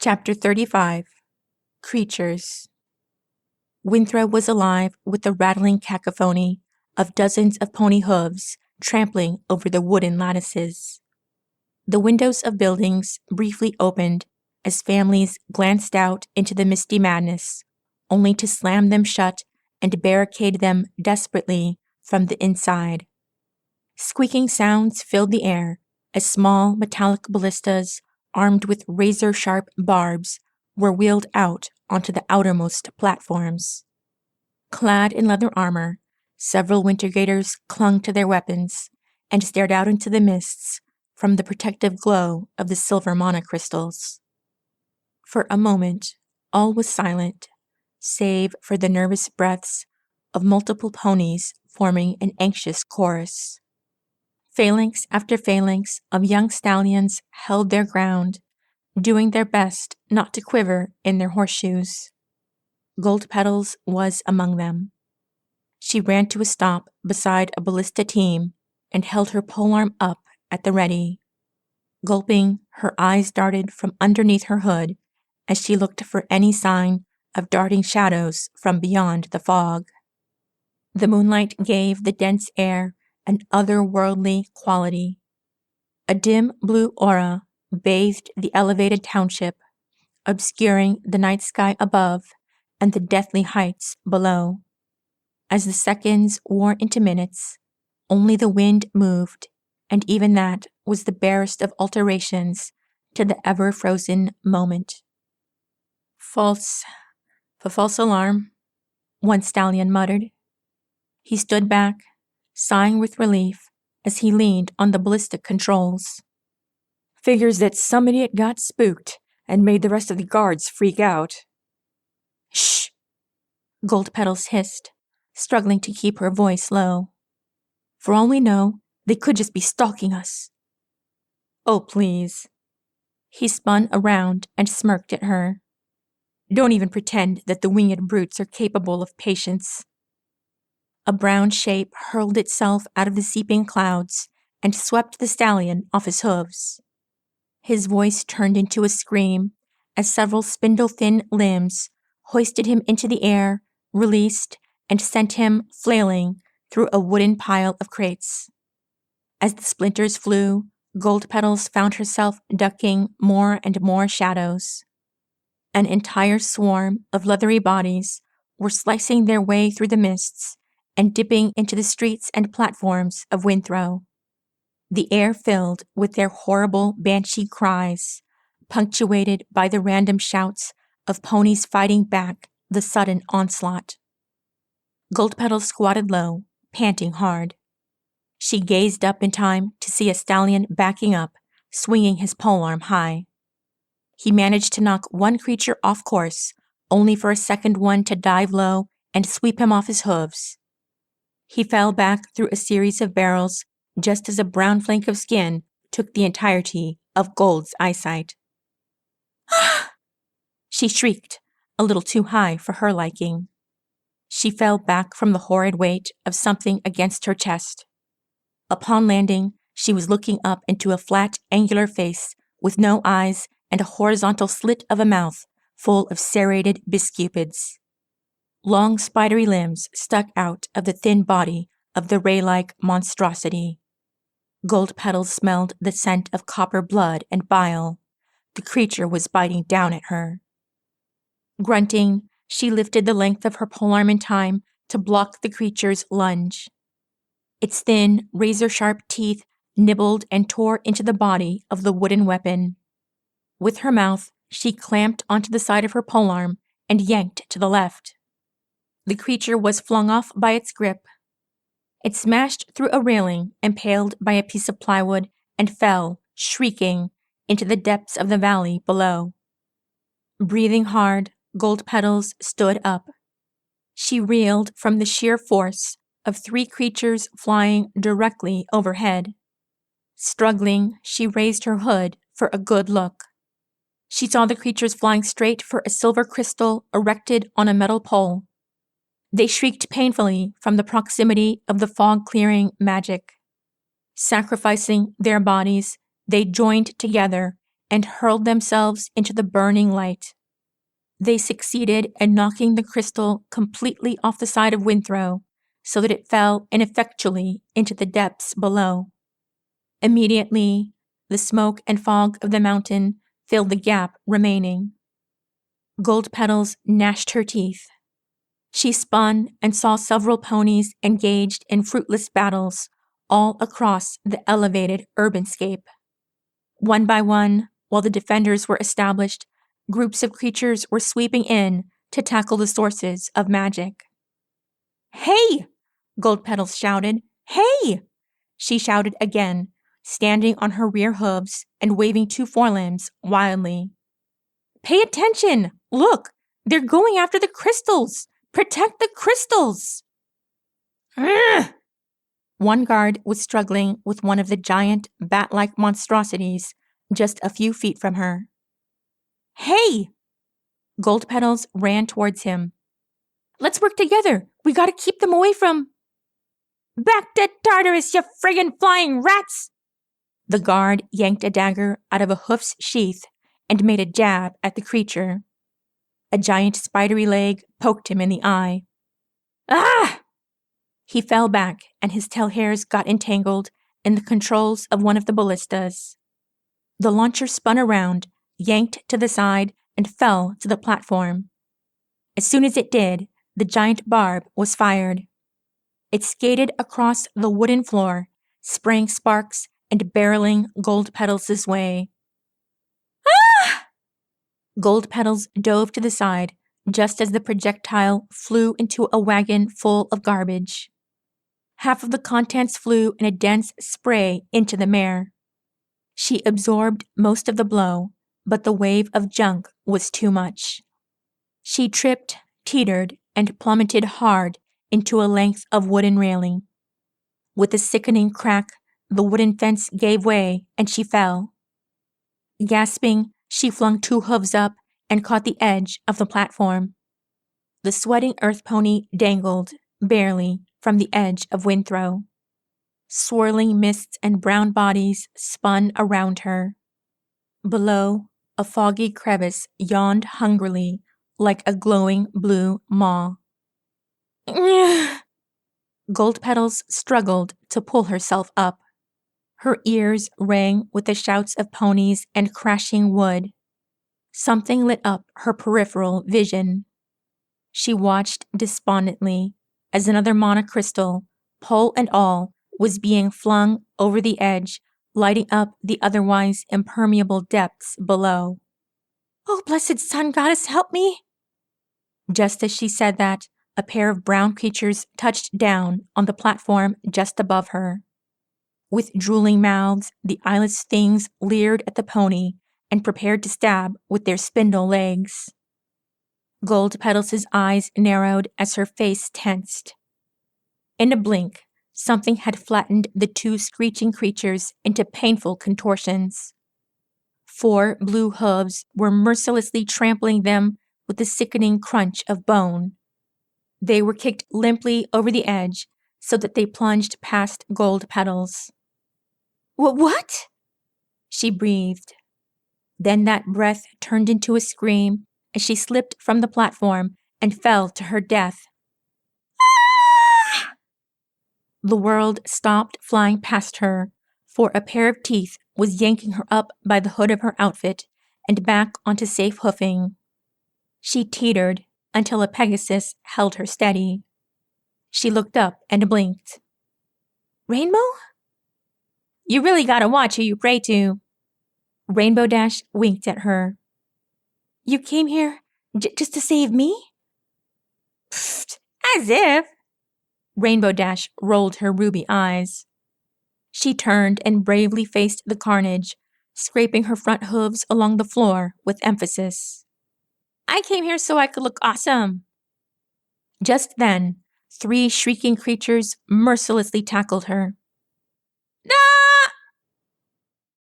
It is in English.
Chapter 35 Creatures. Winthrop was alive with the rattling cacophony of dozens of pony hooves trampling over the wooden lattices. The windows of buildings briefly opened as families glanced out into the misty madness, only to slam them shut and barricade them desperately from the inside. Squeaking sounds filled the air as small metallic ballistas armed with razor-sharp barbs were wheeled out onto the outermost platforms. Clad in leather armor, several wintergators clung to their weapons and stared out into the mists from the protective glow of the silver monocrystals. For a moment, all was silent, save for the nervous breaths of multiple ponies forming an anxious chorus. Phalanx after phalanx of young stallions held their ground, doing their best not to quiver in their horseshoes. Gold Petals was among them. She ran to a stop beside a ballista team and held her polearm up at the ready. Gulping, her eyes darted from underneath her hood as she looked for any sign of darting shadows from beyond the fog. The moonlight gave the dense air an otherworldly quality. A dim blue aura bathed the elevated township, obscuring the night sky above and the deathly heights below. As the seconds wore into minutes, only the wind moved, and even that was the barest of alterations to the ever-frozen moment. False alarm, one stallion muttered. He stood back, sighing with relief as he leaned on the ballistic controls. Figures that some idiot got spooked and made the rest of the guards freak out. Shh! Gold Petals hissed, struggling to keep her voice low. For all we know, they could just be stalking us. Oh, please. He spun around and smirked at her. Don't even pretend that the winged brutes are capable of patience. A brown shape hurled itself out of the seeping clouds and swept the stallion off his hooves. His voice turned into a scream as several spindle-thin limbs hoisted him into the air, released, and sent him flailing through a wooden pile of crates. As the splinters flew, Gold Petals found herself ducking more and more shadows. An entire swarm of leathery bodies were slicing their way through the mists and dipping into the streets and platforms of Winthrop. The air filled with their horrible banshee cries, punctuated by the random shouts of ponies fighting back the sudden onslaught. Gold Petals squatted low, panting hard. She gazed up in time to see a stallion backing up, swinging his polearm high. He managed to knock one creature off course, only for a second one to dive low and sweep him off his hooves. He fell back through a series of barrels just as a brown flake of skin took the entirety of Gold's eyesight. She shrieked, a little too high for her liking. She fell back from the horrid weight of something against her chest. Upon landing, she was looking up into a flat, angular face with no eyes and a horizontal slit of a mouth full of serrated biscupids. Long spidery limbs stuck out of the thin body of the ray-like monstrosity. Gold Petals smelled the scent of copper blood and bile. The creature was biting down at her. Grunting, she lifted the length of her polearm in time to block the creature's lunge. Its thin, razor-sharp teeth nibbled and tore into the body of the wooden weapon. With her mouth, she clamped onto the side of her polearm and yanked to the left. The creature was flung off by its grip. It smashed through a railing impaled by a piece of plywood and fell, shrieking, into the depths of the valley below. Breathing hard, Gold Petals stood up. She reeled from the sheer force of three creatures flying directly overhead. Struggling, she raised her hood for a good look. She saw the creatures flying straight for a silver crystal erected on a metal pole. They shrieked painfully from the proximity of the fog-clearing magic. Sacrificing their bodies, they joined together and hurled themselves into the burning light. They succeeded in knocking the crystal completely off the side of Winthrow, so that it fell ineffectually into the depths below. Immediately, the smoke and fog of the mountain filled the gap remaining. Gold Petals gnashed her teeth. She spun and saw several ponies engaged in fruitless battles all across the elevated urbanscape. One by one, while the defenders were established, groups of creatures were sweeping in to tackle the sources of magic. "Hey!" Gold Petals shouted. "Hey!" She shouted again, standing on her rear hooves and waving two forelimbs wildly. "Pay attention! Look! They're going after the crystals! Protect the crystals!" Ugh! One guard was struggling with one of the giant, bat-like monstrosities just a few feet from her. "Hey!" Gold Petals ran towards him. "Let's work together! We gotta keep them away from—" "Back to Tartarus, you friggin' flying rats!" The guard yanked a dagger out of a hoof's sheath and made a jab at the creature. A giant spidery leg poked him in the eye. "Ah!" He fell back, and his tail hairs got entangled in the controls of one of the ballistas. The launcher spun around, yanked to the side, and fell to the platform. As soon as it did, the giant barb was fired. It skated across the wooden floor, spraying sparks and barreling Gold Petals' way. "Ah!" Gold Petals dove to the side just as the projectile flew into a wagon full of garbage. Half of the contents flew in a dense spray into the mare. She absorbed most of the blow, but the wave of junk was too much. She tripped, teetered, and plummeted hard into a length of wooden railing. With a sickening crack, the wooden fence gave way and she fell. Gasping, she flung two hooves up and caught the edge of the platform. The sweating earth pony dangled, barely, from the edge of Winthrow. Swirling mists and brown bodies spun around her. Below, a foggy crevice yawned hungrily like a glowing blue maw. Gold Petals struggled to pull herself up. Her ears rang with the shouts of ponies and crashing wood. Something lit up her peripheral vision. She watched despondently as another monocrystal, pole and all, was being flung over the edge, lighting up the otherwise impermeable depths below. "Oh, blessed sun goddess, help me!" Just as she said that, a pair of brown creatures touched down on the platform just above her. With drooling mouths, the eyeless things leered at the pony and prepared to stab with their spindle legs. Gold Petals' eyes narrowed as her face tensed. In a blink, something had flattened the two screeching creatures into painful contortions. 4 blue hooves were mercilessly trampling them with the sickening crunch of bone. They were kicked limply over the edge so that they plunged past Gold Petals. "What?" she breathed. Then that breath turned into a scream as she slipped from the platform and fell to her death. Ah! The world stopped flying past her, for a pair of teeth was yanking her up by the hood of her outfit and back onto safe hoofing. She teetered until a Pegasus held her steady. She looked up and blinked. "Rainbow? You really gotta watch who you pray to." Rainbow Dash winked at her. "You came here just to save me?" "Pfft, as if." Rainbow Dash rolled her ruby eyes. She turned and bravely faced the carnage, scraping her front hooves along the floor with emphasis. "I came here so I could look awesome." Just then, 3 shrieking creatures mercilessly tackled her.